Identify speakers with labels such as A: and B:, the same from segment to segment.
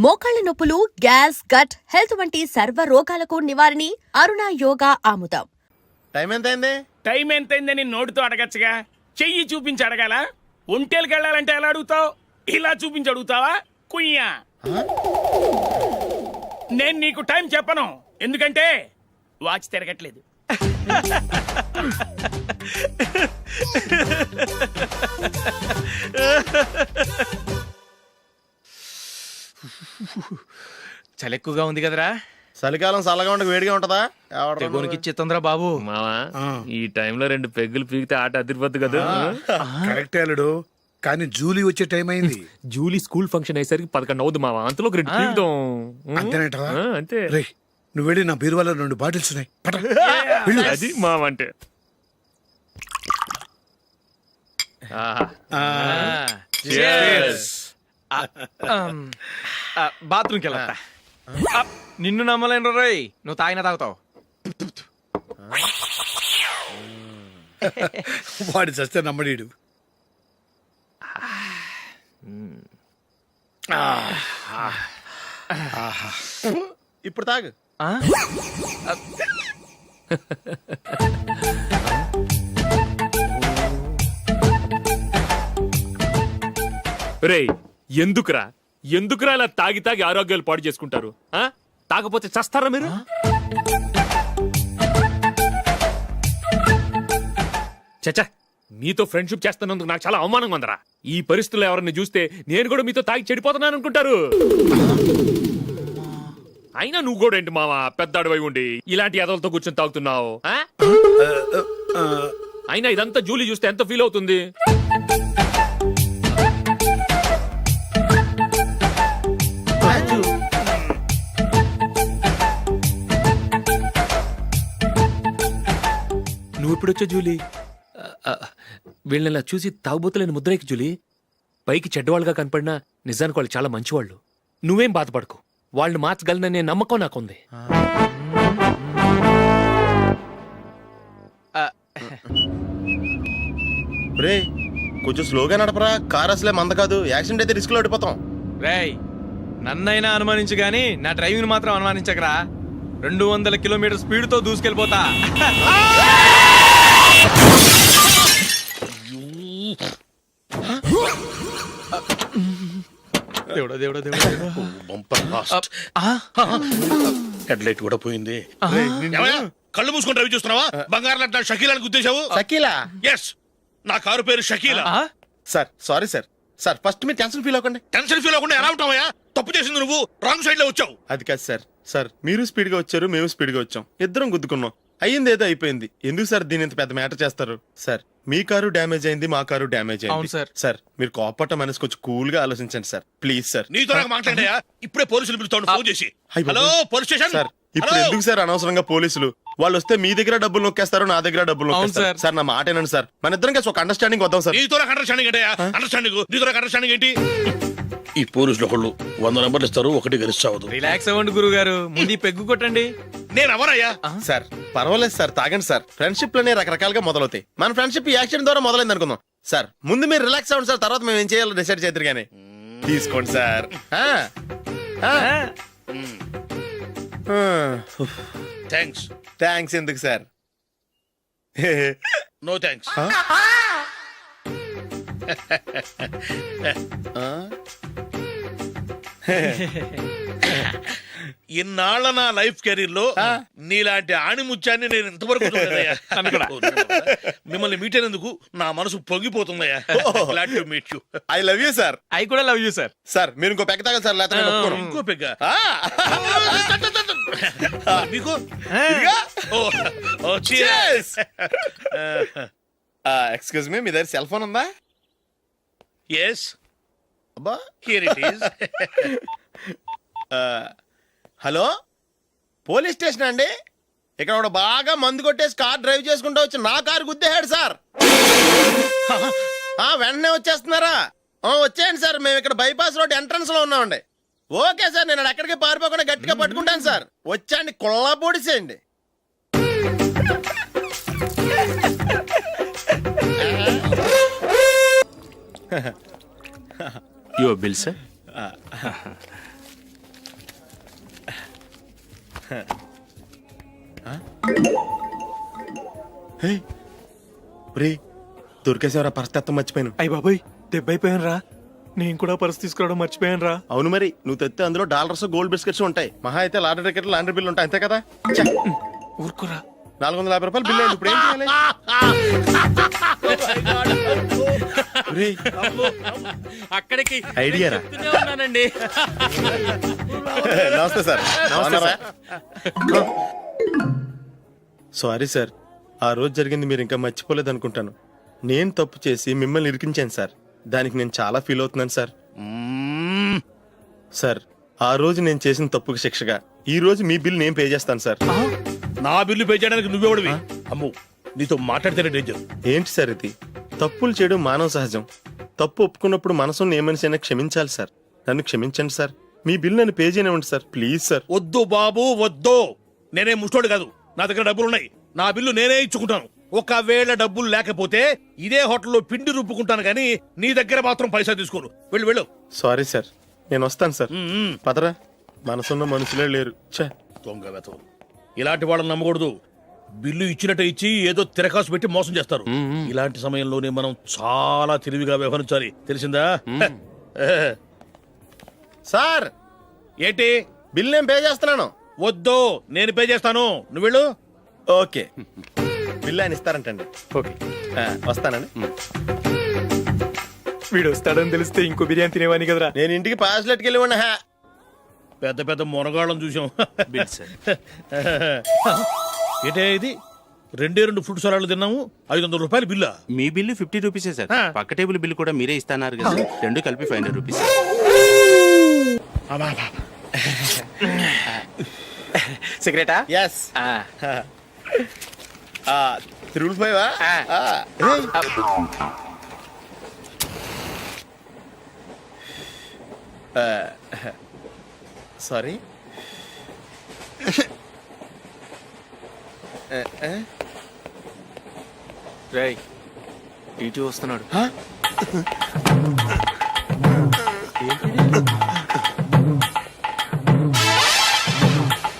A: మోకాళ్ల నొప్పులు, gas, gut health వంటి సర్వ రోగాలకు నివారణి అరుణ యోగా ఆముదం.
B: టైం ఎంతైందని నోటితో అడగచ్చుగా, చెయ్యి చూపించి అడగాల? ఒంటేలకు వెళ్ళాలంటే ఎలా అడుగుతావు? ఇలా చూపించి అడుగుతావా? కుయ్యా, నేను నీకు టైం చెప్పను, ఎందుకంటే వాచ్ తిరగట్లేదు.
C: చలి ఎక్కువగా ఉంది కదరా.
D: చలికాలం చల్లగా ఉండక వేడిగా ఉంటదా?
C: తెగోనికి ఇచ్చేతుందిరా బాబు.
E: మావా, ఈ టైంలో 2 పెగ్గులు పీకితే ఆట అదిరిపోద్దు కదా.
F: కరెక్ట్ అల్లుడు, కానీ జూలీ వచ్చే టైం అయింది.
E: జూలీ స్కూల్ ఫంక్షన్ అయ్యేసరికి 11 అవుద్ది మావా, అంతలో 2 పీకుతాం.
F: అంతేనేటవా?
E: అంతే.
F: రే, నువ్వు వెళ్ళి నా బీరువాలో 2 బాటిల్స్ ఉన్నాయి, పట.
E: అది మావా అంటే.
C: బాత్రూమ్కి వెళ్ళా. నిన్ను నమ్మలేను రోయ్, నువ్వు తాగినా తాగుతావు.
F: వాడి చస్తే నమ్మడీడు.
D: ఇప్పుడు తాగు.
E: రేయ్, ఎందుకురా ఇలా తాగి తాగి ఆరోగ్యాలు పాడు చేసుకుంటారు? తాగపోతే చస్తారా మీరు? చచ్చా, మీతో ఫ్రెండ్షిప్ చేస్తున్నందుకు నాకు చాలా అవమానంగా ఉందరా. ఈ పరిస్థితుల్లో ఎవరిని చూస్తే నేను కూడా మీతో తాగి చెడిపోతున్నాను అనుకుంటారు. అయినా నువ్వు కూడా ఏంటి మావా, పెద్ద అడవై ఉండి ఇలాంటి ఎదలతో కూర్చొని తాగుతున్నావు? అయినా ఇదంతా జూలీ చూస్తే ఎంత ఫీల్ అవుతుంది? నువ్వు ఇప్పుడొచ్చా జూలీ? వీళ్ళని చూసి తాగుబోతులేని ముద్రేకి జూలీ. పైకి చెడ్డవాళ్ళుగా కనపడినా నిజానికి వాళ్ళు చాలా మంచివాళ్ళు. నువ్వేం బాధపడకు, వాళ్ళని మార్చగలననే నమ్మకం నాకుంది.
D: రే, కొంచెం స్లోగా నడపరా, కార్ అసలే మంద కాదు. యాక్సిడెంట్ అయితే రిస్క్ లో ఓడిపోతాం.
C: రేయ్, నన్నైనా అనుమానించు గాని నా డ్రైవింగ్ మాత్రం అనుమానించకరా. 200 కిలోమీటర్ స్పీడ్ తో దూసుకెళ్ళిపోతా. దేవుడా దేవుడా దేవుడా,
F: హెడ్ లైట్ కూడా పోయింది.
G: కళ్ళు మూసుకొని రవి చూస్తున్నావా? బంగారం లాంటి షకీలాని గుర్తించావు?
D: షకీలా?
G: ఎస్, నా కారు పేరు Shakeela.
D: Sir sorry sir. Sir first మీరు టెన్షన్ ఫీల్ అవ్వకండి.
G: టెన్షన్ ఫీల్ అవ్వకుండా ఎలా ఉంటావయ్యా? తప్పు చేసింది నువ్వు, రాంగ్ సైడ్ లో వచ్చావు.
D: అది కాదు సార్. సార్ మీరు స్పీడ్ గా వచ్చారు, మేము స్పీడ్ గా వచ్చాం, ఇద్దరం గుద్దుకున్నాం. అయ్యింది ఏదో అయిపోయింది. ఎందుకు సార్ దీని ఇంత పెద్ద మ్యాటర్ చేస్తారు? సార్ మీ కారు డ్యామేజ్ అయింది, మా కారు డ్యామేజ్
C: అవును
D: అయింది.
C: సార్.
D: సార్ మీరు కోపట్ట మనసు కొంచెం కూల్ గా ఆలోచించండి సార్, ప్లీజ్ సార్.
G: నీతో నాకు మాట్లాడాయా? ఇప్పుడే పోలీసులు పిలుస్తాడు, ఫోన్ చేసి.
D: అయ్ బాబోయ్.
G: Hello police station.
D: సార్ ఇప్పుడు ఎందుకు సార్ అనవసరంగా పోలీసులు? వాళ్ళు వస్తే మీ దగ్గర డబ్బులు నొక్కేస్తారు, నా దగ్గర డబ్బులు
C: అవును
D: నొక్కేస్తారు.
C: సార్.
D: సార్ నా మాట ఏనండి సార్, మన ఇద్దరం కలిసి ఒక అండర్స్టాండింగ్ వద్దాం సార్.
G: నీతో నాకు అండర్స్టాండింగ్ ఏంటయ్యా? అండర్స్టాండింగ్, నీతో నాకు అండర్స్టాండింగ్ ఏంటి?
H: ఈ పోలీసులు ఒకళ్ళు 100 నెంబర్లు ఇస్తారు, ఒకటి గెలుస్తావదు.
C: రిలాక్స్ అవ్వండి గురువు గారు, ముందు ఈ పెగ్గు కొట్టండి.
G: నేను ఎవరయ్యా?
D: సార్ పర్వాలేదు సార్, తాగండి సార్. ఫ్రెండ్షిప్ లోనే రకరకాలుగా మొదలవుతాయి. మన ఫ్రెండ్షిప్ ఈ యాక్సిడెంట్ ద్వారా మొదలైంది అనుకుందాం. సార్ ముందు మీరు రిలాక్స్ అవ్వండి సార్, తర్వాత మేము ఏం చేయాలో డిసైడ్ చేద్దరు గానీ. తీసుకోండి సార్.
G: థ్యాంక్స్.
D: థ్యాంక్స్ ఎందుకు సార్?
G: No thanks. ఇన్నాళ్ళ నా లైఫ్ కెరీర్ లో నీలాంటి ఆణిముత్యాన్ని నేను ఇంతవరకు చూడలేదయ్యా. మిమ్మల్ని మీట్ అయినందుకు నా మనసు పొంగిపోతుందయ్యా. Glad to meet you.
D: I love you sir.
C: I కూడా లవ్ యూ సార్.
D: సార్ మీరు ఇంకో పెక్క తాగండి సార్, లేకపోతే నేను ఒప్పుకోను.
G: ఇంకో పెగ్గ మీకు?
D: ఎక్స్క్యూజ్ మీ, మీ దగ్గర సెల్ ఫోన్ ఉందా?
G: ఎస్,
D: అబ్బా.
G: Here it is.
D: Hello, police station అండి. ఇక్కడ ఒకడు బాగా మందు కొట్టేసి కార్ డ్రైవ్ చేసుకుంటూ వచ్చి నా కారు గుద్దేశాడు సార్. వెంటనే వచ్చేస్తున్నారా? వచ్చేయండి సార్, మేము ఇక్కడ బైపాస్ రోడ్ ఎంట్రన్స్ లో ఉన్నామండి. ఓకే సార్, నేను ఎక్కడికి పారిపోకుండా గట్టిగా పట్టుకుంటాను సార్. వచ్చాండి, కుళ్ళ పొడిసేయండి.
E: Your bill, sir?
D: రే దొరికేసేవరా పరిస్థితి మర్చిపోయాను.
C: అయ్య బాబాయ్ దెబ్బైపోయాను రా. నేను కూడా పర్స్ తీసుకురావడం మర్చిపోయాను రా.
D: అవును మరి నువ్వు తెస్తే అందులో డాలర్స్ గోల్డ్ బిస్కెట్స్ ఉంటాయి. మహా అయితే లాటరీ టికెట్ లాండ్రీ బిల్లు ఉంటాయి, అంతే కదా. ఛ,
C: ఊరుకోరా.
D: 450 రూపాయలు బిల్లు అయింది. ఇప్పుడు ఏం చేయాలి? రేయ్,
C: అక్కడికి
D: ఐడియా రా.
C: చెప్తూనే ఉన్నానండి.
D: నమస్తే సార్. బాగున్నారా? సారీ సార్, ఆ రోజు జరిగింది మీరు ఇంకా మర్చిపోలేదు అనుకుంటాను. నేను తప్పు చేసి మిమ్మల్ని ఇరికించాను సార్. దానికి నేను చాలా ఫీల్ అవుతున్నాను సార్. సార్, ఆ రోజు నేను చేసిన తప్పుకి శిక్షగా ఈ రోజు మీ బిల్ నేను పే చేస్తాను సార్.
G: నా బిల్లు పే చేయడానికి నువ్వెవడివి? అమ్ము, నీతో మాట్లాడితేనే డేంజర్.
D: ఏంటి సార్ ఇది? తప్పులు చేయడం మానవ సహజం. తప్పు ఒప్పుకున్నప్పుడు మనసుని ఏ మనిషి అయినా క్షమించాలి సార్. నన్ను క్షమించండి సార్. మీ బిల్ నన్ను పే చేయనివ్వండి సార్, ప్లీజ్ సార్.
G: వద్దు బాబు వద్దు. నేనే ముష్టోడు కాదు, నా దగ్గర డబ్బులున్నాయి. నా బిల్లు నేనే ఇచ్చుకుంటాను. ఒకవేళ డబ్బులు లేకపోతే ఇదే హోటల్లో పిండి రుబ్బుకుంటాను కానీ నీ దగ్గర మాత్రం పైసా తీసుకోను. వెళ్ళు వెళ్ళు.
D: సారీ సార్, నేను వస్తాను సార్. పదరా, మనసున్న మనుషులే లేరు. ఛే,
G: దొంగ వెతవు. ఇలాంటి వాళ్ళని నమ్మకూడదు. బిల్లు ఇచ్చినట్టు ఇచ్చి ఏదో తిరకాసు పెట్టి మోసం చేస్తారు. ఇలాంటి సమయంలోనే మనం చాలా తెలివిగా వ్యవహరించాలి, తెలిసిందా?
D: సార్
G: ఏంటి?
D: బిల్ నేను పే చేస్తున్నాను.
G: వద్దు, నేను పే చేస్తాను. నువ్వు వెళ్ళు.
D: ఓకే, బిల్ ఆయన ఇస్తారంటండి.
C: ఓకే,
D: వస్తానండి.
C: వీడు వస్తాడని తెలిస్తే ఇంకో బిర్యానీ తినేవాని కదరా.
D: నేను ఇంటికి పాస్లెట్కి వెళ్ళి ఉన్నా.
G: పెద్ద పెద్ద మునగాళ్ళం చూసాం. ఏంటే ఇది? 2 ఫ్రూట్ సలాడ్లు తిన్నాము, 500 రూపాయలు బిల్లా?
I: మీ బిల్లు 50 రూపీసే సార్. పక్క టేబుల్ బిల్లు కూడా మీరే ఇస్తాన్నారు కదా, రెండు కలిపి 500 రూపీస్.
C: సిగరెటా?
D: ఎస్. 3 సారీ.
E: రేయ్, టీటీ వస్తున్నాడు.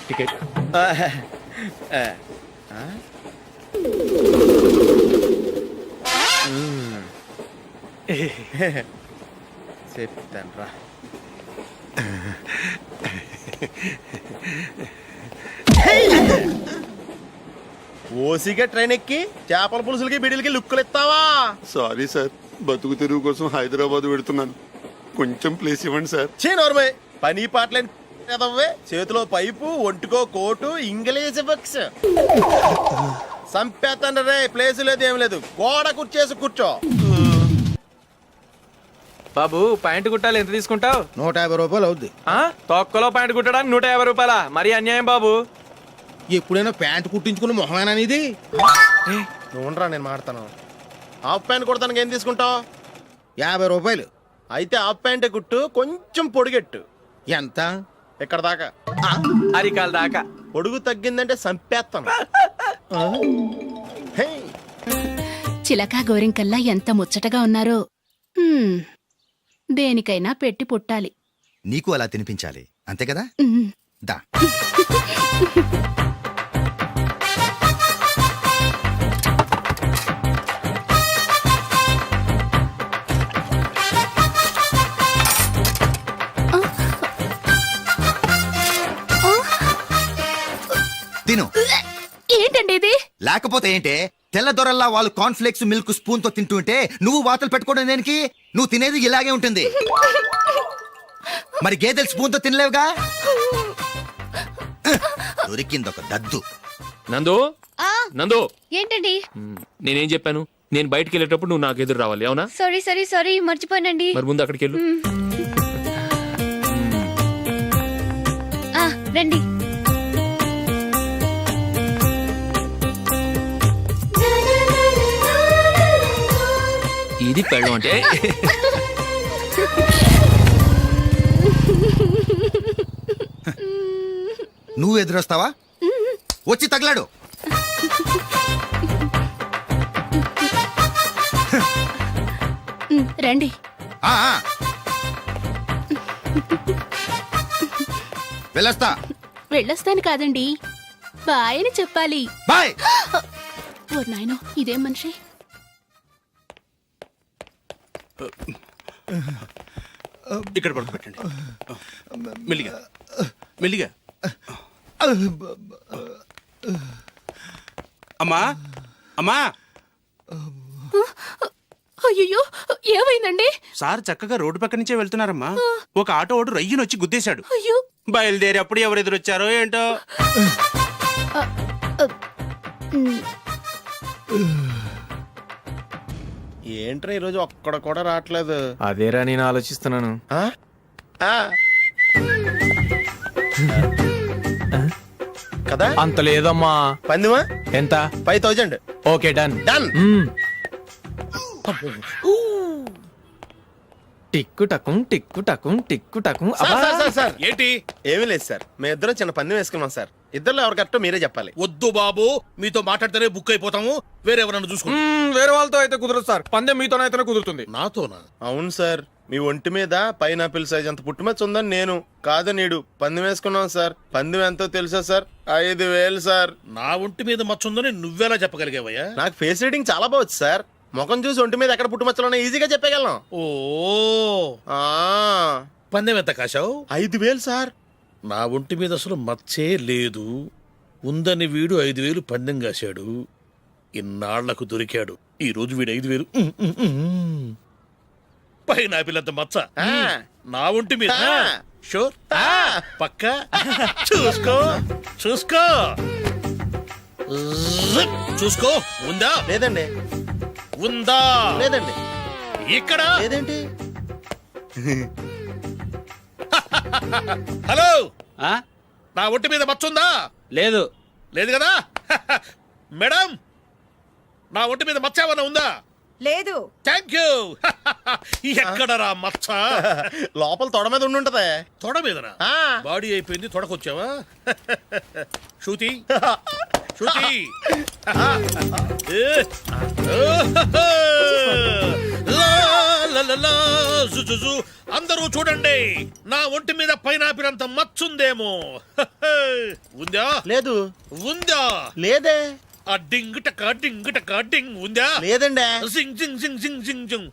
E: టికెట్.
D: చెప్తాను రా. ఓసిగా ట్రైన్ ఎక్కి చేపల పులుసులకి బిడిలకి లుక్కులు ఇస్తావా?
J: సారీ సార్, బతుకు తెరువు కోసం హైదరాబాద్ పెడుతున్నాను. కొంచెం ప్లేస్ ఇవ్వండి సార్.
D: నోర్మే, పని పాటలేని కదవ్వే. చేతిలో పైపు, ఒంటికో కోటు, ఇంగ్లీష్ బుక్స్. సంపేతండ్రి రే, ప్లేస్ లేదు ఏం లేదు. గోడ కుర్చేసి కూర్చో.
C: బాబు ప్యాంటు కుట్టాలి, ఎంత తీసుకుంటావు?
F: 150 రూపాయలు అవుద్ది.
C: తొక్కలో ప్యాంటు కుట్టడానికి 150 రూపాయలా? మరి అన్యాయం బాబు.
F: ఎప్పుడైనా ప్యాంట్ కుట్టించుకున్న మొహమేనా ఇది?
D: నువ్వురా, నేను మాడతాను. హాఫ్ ప్యాంట్ కుడతానికి ఏం తీసుకుంటావు?
F: 50 రూపాయలు.
D: అయితే హాఫ్ ప్యాంటే కుట్టు, కొంచెం పొడిగెట్టు.
F: ఎంత?
D: ఇక్కడ దాకా.
C: అరికాల దాకా.
D: పొడుగు తగ్గిందంటే సంపేస్తాను. హే,
K: చిలకా గోరింకల్లా ఎంత ముచ్చటగా ఉన్నారో. హ్మ్, దేనికైనా పెట్టి పుట్టాలి.
I: నీకు అలా తినిపించాలి, అంతే కదా?
K: ఉమ్.
I: దా. తిను.
K: ఏంటండి ఇది?
I: లేకపోతే ఏంటే, తెల్లదొరల్లా వాళ్ళు కార్న్ఫ్లేక్స్ మిల్క్ స్పూన్ తో తింటుంటే నువ్వు వాతలు పెట్టుకోవడం దేనికి? నువ్వు తినేది ఇలాగే ఉంటుంది. మరి గేదెలు స్పూన్ తో తినలేవుగా. దొరికిందొక దద్దు.
E: నందు, నందు,
K: ఏంటండి?
E: నేనేం చెప్పాను? నేను బయటికి వెళ్ళేటప్పుడు నువ్వు నాకు ఎదురు రావాలి, అవునా?
K: సారీ మర్చిపోయానండి.
E: మరి ముందు అక్కడికి వెళ్ళు.
K: రండి.
E: ఇది పెళ్ళం అంటే.
I: నువ్వు ఎదురొస్తావా? వచ్చి తగలాడు.
K: రండి.
I: ఆ, ఆ. వెళ్ళొస్తా.
K: వెళ్ళొస్తాను కాదండి, బాయ్ అని చెప్పాలి.
I: బాయ్.
K: ఓ నాయనో, ఇదేం మనిషి.
H: ఇక్కడ పడుకోబెట్టండి. మెల్లిగా మెల్లిగా. అమ్మా అమ్మా,
K: అయ్యో, ఏమైందండి?
H: సార్ చక్కగా రోడ్డు పక్క నుంచే వెళ్తున్నారమ్మా. ఒక ఆటో ఓడు రయ్యను వచ్చి గుద్దేశాడు.
K: అయ్యో.
H: బయలుదేరి అప్పుడు ఎవరు ఎదురొచ్చారో ఏంటో.
D: ఏంట్రా ఈరోజు ఒక్కడ కూడా రావట్లేదు.
C: అదేరా నేను ఆలోచిస్తున్నాను.
D: ఆ? ఆ. కదా
C: అంత లేదమ్మా.
D: పందిమా
C: ఎంత?
D: 5000.
C: Okay done.
D: డన్.
C: టిక్కు టకుం టిక్కు టకుం టిక్కు టకుం.
D: సార్
G: ఏంటి?
D: ఏమీ లేదు సార్, మేము ఇద్దరం చిన్న పందెం వేసుకున్నాం సార్. ఇద్దరు ఎవరు కరెక్టో మీరే చెప్పాలి.
G: వద్దు బాబు, మీతో మాట్లాడితేనే బుక్ అయిపోతాము. వేరెవరన్నా చూసుకోండి.
C: వేరే వాళ్ళతో అయితే కుదరదు సార్, పందెం మీతోనైతేనే కుదురుతుంది.
G: నాతోనా?
D: అవును సార్, మీ ఒంటి మీద పైనాపిల్ సైజ్ అంత పుట్టుమచ్చ ఉందని నేను కాదు నీడు పందెం వేసుకున్నాం సార్. పందెం ఎంతో తెలుసా సార్? 5000 సార్.
G: నా ఒంటి మీద మచ్చుందని నువ్వెలా చెప్పగలిగావయ్యా?
D: నాకు ఫేస్ రీడింగ్ చాలా బాగుంది సార్. ముఖం చూసి ఒంటి మీద ఎక్కడ పుట్టుమచ్చలో ఈజీగా చెప్పగలను.
G: ఓ,
D: ఆ,
G: పందెం ఎంత కాశావు?
D: 5000 సార్.
G: నా ఒంటి మీద అసలు మచ్చే లేదు. ఉందని వీడు 5000 పందెం కాశాడు. ఇన్నాళ్లకు దొరికాడు. ఈ రోజు వీడు 5000. పైన పిల్లంత మచ్చ
D: ఆ.
G: నా ఒంటి మీద.
D: ఆ.
G: షూర్?
D: ఆ.
G: పక్క చూసుకో చూసుకో జిప్. చూసుకో. ఉందా?
D: లేదండి.
G: ఉందా?
D: లేదండి.
G: ఇక్కడ
D: లేదేంటి?
G: హలో, నా ఒంటి మీద మచ్చుందా?
C: లేదు.
G: లేదు కదా? మేడం, నా ఒంటి మీద మచ్చ ఏమన్నా ఉందా?
L: లేదు.
G: Thank you. ఎక్కడరా మచ్చ?
D: లోపల తొడ మీద ఉండుంటదే.
G: తొడ మీదనా?
D: ఆ.
G: బాడీ అయిపోయింది, తొడకొచ్చావా? శృతి శృతి. అందరూ చూడండి, నా ఒంటి మీద పైనాపిల్ అంత మచ్చుందేమో. ఉందా?
D: లేదు.
G: ఉందా?
D: లేదే.
G: ఆ డింగ్ టక డింగ్ టక డింగ్ ఉందా?
D: లేదండి.
G: జింగ్ జింగ్ జింగ్ జింగ్ జింగ్ జింగ్.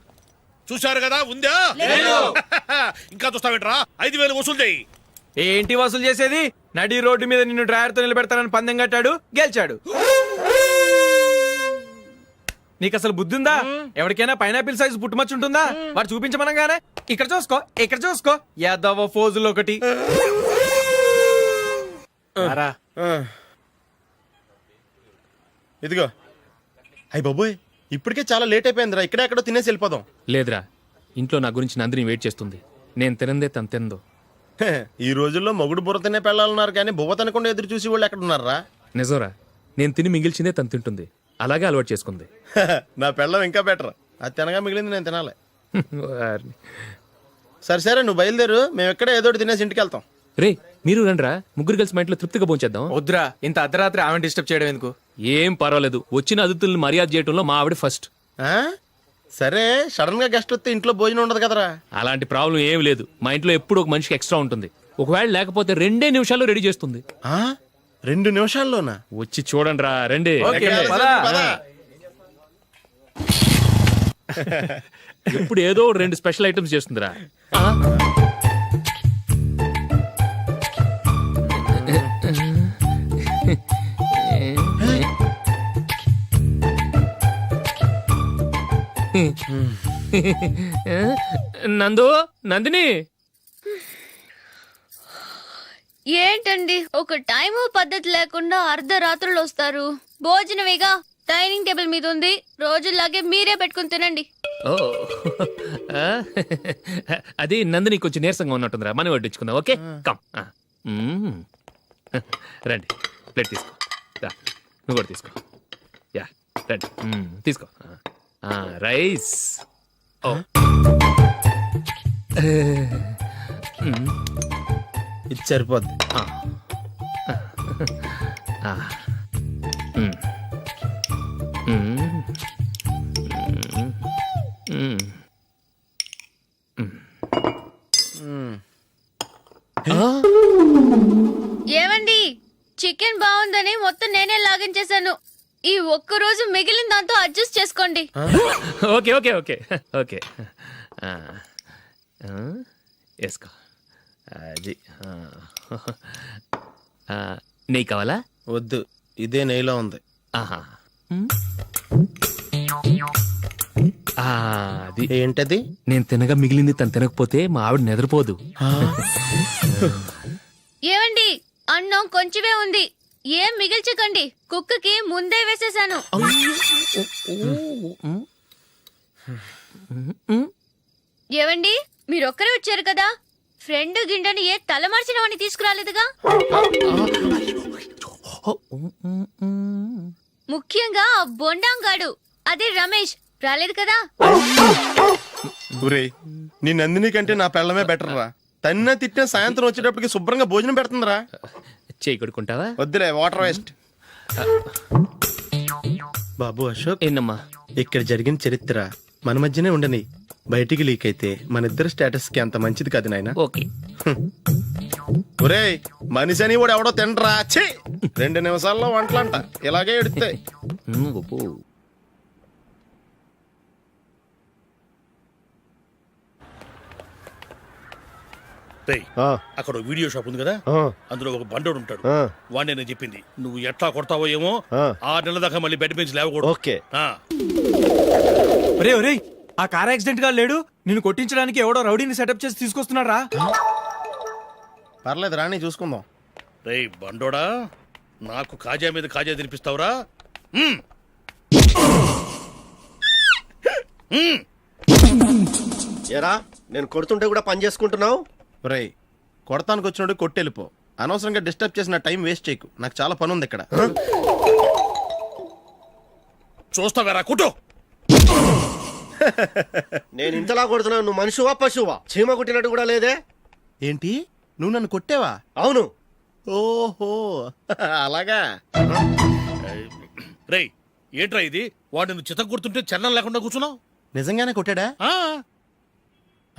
G: చూశారు కదా? ఉందా? ఇంకా చూస్తావేంట్రా? 5000 వసూలు చేయి.
C: ఏంటి వసూలు చేసేది? నడి రోడ్డు మీద నిన్ను డ్రైవర్తో నిలబెడతానని పందెం కట్టాడు, గెలిచాడు. నీకు అసలు బుద్ధి ఉందా? ఎవరికైనా పైనాపిల్ సైజ్ పుట్టుమచ్చు ఉంటుందా? వాడు చూపించమనగానే ఇక్కడ చూసుకో, ఇక్కడ చూసుకో, యాదవ ఫోజులు ఒకటి. రా.
D: ఇదిగో. అయ్య బాబోయ్, ఇప్పటికే చాలా లేట్ అయిపోయిందిరా. ఇక్కడే ఎక్కడో తినేసి వెళ్ళిపోదాం.
E: లేదురా, ఇంట్లో నా గురించి నందిని వెయిట్ చేస్తుంది. నేను తినందే తను తిందో.
D: ఈ రోజుల్లో మొగుడు బుర్ర తినే పెళ్ళాలన్నారు కానీ బువ్వ తినకుండా ఎదురు చూసి వాళ్ళు ఎక్కడ ఉన్నారా?
E: నిజంరా, నేను తిని మిగిల్చిందే తను తింటుంది. అలాగే అలవాటు చేసుకుంది.
D: నా పెళ్ళం ఇంకా బెటర్. అది తినగా మిగిలింది నేను తినాలి.
E: వారిని.
D: సరే నువ్వు బయలుదేరు, మేము ఎక్కడే ఏదో ఒకటి తినేసి ఇంటికి వెళ్తాం.
E: రే, మీరు రండ్రా, ముగ్గురు కలిసి మా ఇంట్లో తృప్తిగా పోంచేద్దాం.
C: వద్దురా, ఇంత అర్ధరాత్రి ఆమె డిస్టర్బ్ చేయడం ఎందుకు?
E: ఏం పర్వాలేదు, వచ్చిన అతిథుల్ని మర్యాద చేయడంలో మా ఆవిడ ఫస్ట్.
D: ఆ? సరే, సడన్ గా గెస్ట్ వస్తే ఇంట్లో భోజనం ఉండదు కదరా.
E: అలాంటి ప్రాబ్లం ఏం లేదు. మా ఇంట్లో ఎప్పుడు ఒక మనిషికి ఎక్స్ట్రా ఉంటుంది. ఒకవేళ లేకపోతే 2 నిమిషాల్లో రెడీ చేస్తుంది.
D: 2 నిమిషాల్లోనా?
E: వచ్చి చూడండి రా, రండి.
C: ఓకే, పద.
E: ఇప్పుడు ఏదో 2 స్పెషల్ ఐటమ్స్ చేస్తుందిరా. నందు, నందిని.
K: ఏంటండి, ఒక టైము పద్ధతి లేకుండా అర్ధరాత్రులు వస్తారు. భోజనమేగా డైనింగ్ టేబుల్ మీద ఉంది. రోజుల్లాగే మీరే పెట్టుకుని తినండి.
E: ఓ, అది నందిని కొంచెం నీరసంగా ఉన్నట్టుందిరా. మనీ వడ్డించుకుందాం. Okay, come. రండి, ప్లేట్ తీసుకో. రా, నువ్వు కూడా తీసుకో. యా, రండి, తీసుకో. రైస్. ఓ,
D: ఇది సరిపోద్ది.
K: ఏమండి చికెన్ బాగుందని మొత్తం నేనే లాగించేశాను. ఈ ఒక్క రోజు మిగిలిన దాంతో అడ్జస్ట్ చేసుకోండి.
E: ఓకే ఓకే ఓకే ఓకే వేసుకో. అది నెయ్యి కావాలా?
D: వద్దు, ఇదే నెయ్యిలో ఉంది.
E: ఆహా. అది
D: ఏంటది?
E: నేను తినగా మిగిలింది తను తినకపోతే మా ఆవిడ నిద్రపోదు.
K: ఏమండి అన్నం కొంచెమే ఉంది, ఏం మిగిల్చకండి. కుక్కకి ముందే వేసేసాను. ఏవండి మీరొక్కరే వచ్చారు కదా, ఫ్రెండ్ గిండెని ఏ తలమార్చిన వాడిని తీసుకురాలేదుగా? ముఖ్యంగా ఆ బొండాంగాడు అదే రమేష్ రాలేదు కదా?
D: ఒరేయ్, నీ నందిని కంటే నా పెళ్ళమే బెటర్ రా. తన్న తిట్టిన సాయంత్రం వచ్చేటప్పటికి శుభ్రంగా భోజనం పెడుతుందిరా.
E: చేయి కొడుకుంటావా?
D: వద్దులే, వాటర్ వేస్ట్. బాబు అశోక్,
E: ఏందమ్మా?
D: ఇక్కడ జరిగిన చరిత్ర మన మధ్యనే ఉండని, బయటికి లీక్ అయితే మన ఇద్దరు స్టేటస్ కి అంత మంచిది కాదు నాయన.
E: ఓకే.
D: ఒరేయ్, మనిషి అని కూడా ఎవడో తినరా. ఛీ, 2 నిమిషాల్లో వంటలంట ఇలాగే ఎడుతాయి.
G: రేయ్, అక్కడ ఓ వీడియో షాప్ ఉంది కదా, అందులో ఒక బండోడు ఉంటాడు. వాడిని నేను చెప్పింది నువ్వు ఎట్లా కొడతావో ఏమో, 6 నెలల దాకా మళ్ళీ బెడ్ పెంచి లేవకూడదు.
D: ఓకే.
C: ఒరే ఒరే, ఆ కార్ యాక్సిడెంట్ గా లేడు, నిన్ను కొట్టించడానికి ఎవడో రౌడీని సెటప్ చేసి తీసుకొస్తున్నాడు రా.
D: పర్లేదు రాని, చూసుకుందాం.
G: రేయ్ బండోడా, నాకు కాజా మీద కాజా తినిపిస్తావురా?
J: ఎరా, నేను కొడుతుంటే కూడా పని చేసుకుంటున్నావు.
D: ఒరేయ్, కొడతానికి వచ్చినోడు కొట్టెళ్ళిపో. అనవసరంగా డిస్టర్బ్ చేసిన టైం వేస్ట్ చేయకు, నాకు చాలా పని ఉంది ఇక్కడ.
G: చూస్తావేరా కుట్టు.
J: నేను ఇంతలా కొడుతున్నావు, నువ్వు మనిషివా పశువా? చీమ కుట్టినట్టు కూడా లేదే.
D: ఏంటి, నువ్వు నన్ను కొట్టావా?
J: అవును.
D: ఓహో, అలాగా.
G: రేయ్ ఏంట్రా ఇది, వాడు నువ్వు చిత్త కొడుతుంటే చలనం లేకుండా కూర్చున్నావు.
D: నిజంగానే కొట్టాడా?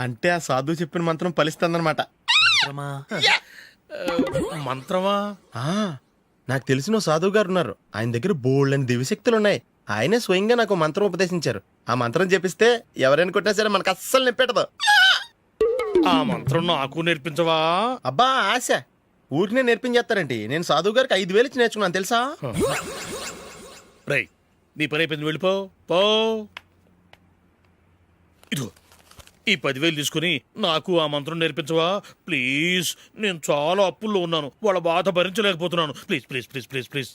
D: అంటే ఆ సాధువు చెప్పిన మంత్రం ఫలిస్తుందన్నమాట.
G: మంత్రమా?
D: నాకు తెలిసిన ఓ సాధువు గారు ఉన్నారు. ఆయన దగ్గర బోల్డని దివ్యశక్తులు ఉన్నాయి. ఆయనే స్వయంగా నాకు మంత్రం ఉపదేశించారు. ఆ మంత్రం చెప్పిస్తే ఎవరైనా కొట్టినా సరే మనకు అస్సలు నిప్పెట్టదు.
G: ఆ మంత్రం నాకు నేర్పించవా?
D: అబ్బా ఆశ, ఊరినే నేర్పించేస్తారండి. నేను సాధువు గారికి 5,000 ఇచ్చి నేర్చుకున్నాను తెలుసా?
G: రేయ్ నీ పని అయిపోయింది, వెళ్ళిపో పో. ఇదిగో ఈ 10,000 తీసుకుని నాకు ఆ మంత్రం నేర్పించవా ప్లీజ్? నేను చాలా అప్పుల్లో ఉన్నాను, వాళ్ళ బాధ భరించలేకపోతున్నాను. Please please please please please.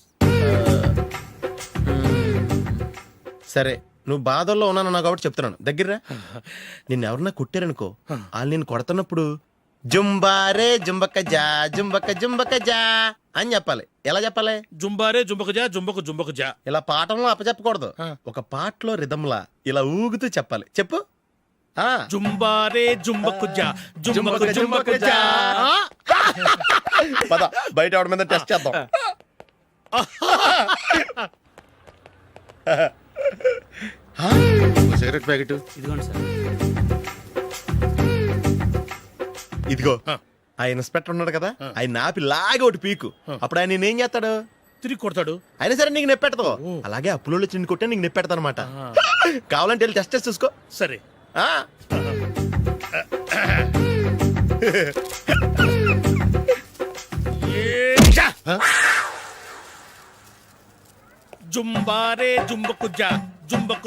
D: సరే, నువ్వు బాధల్లో ఉన్నాను నాకు కాబట్టి చెప్తున్నాను. దగ్గర నిన్ను ఎవరన్నా కొట్టారనుకో, వాళ్ళు నేను కొడుతున్నప్పుడు జుంబారే జుంబక జా జుంబక జుంబక జా అని చెప్పాలి. ఎలా చెప్పాలి?
G: జుంబారే జుంబక జా జుంబకు జుంబకు జా.
D: ఇలా పాఠంలో అప్పచెప్పకూడదు, ఒక పాటలో రిధంలా ఇలా ఊగుతూ చెప్పాలి. చెప్పు.
G: జుంబారే జుంబకు జా జుంబకు జుంబకు జా.
D: పద బయట ఎవరి మీద టెస్ట్ చేద్దాం. సిగరెట్ ప్యాకెట్ ఇదిగో. ఆ ఇన్స్పెక్టర్ ఉన్నాడు కదా, ఆయన నాపి లాగే ఒకటి పీకు. అప్పుడు ఆయన నేనేం చేస్తాడు?
G: తిరిగి కొడతాడు.
D: అయినా సరే నీకు నెప్పెడతావు. అలాగే అప్పులో చిన్న కొట్టే నీకు నెప్పెడతా అనమాట. కావాలంటే వెళ్ళి టెస్ట్ చేసి చూసుకో.
G: సరే. జుంబారే జుంబకు జా జుంబకు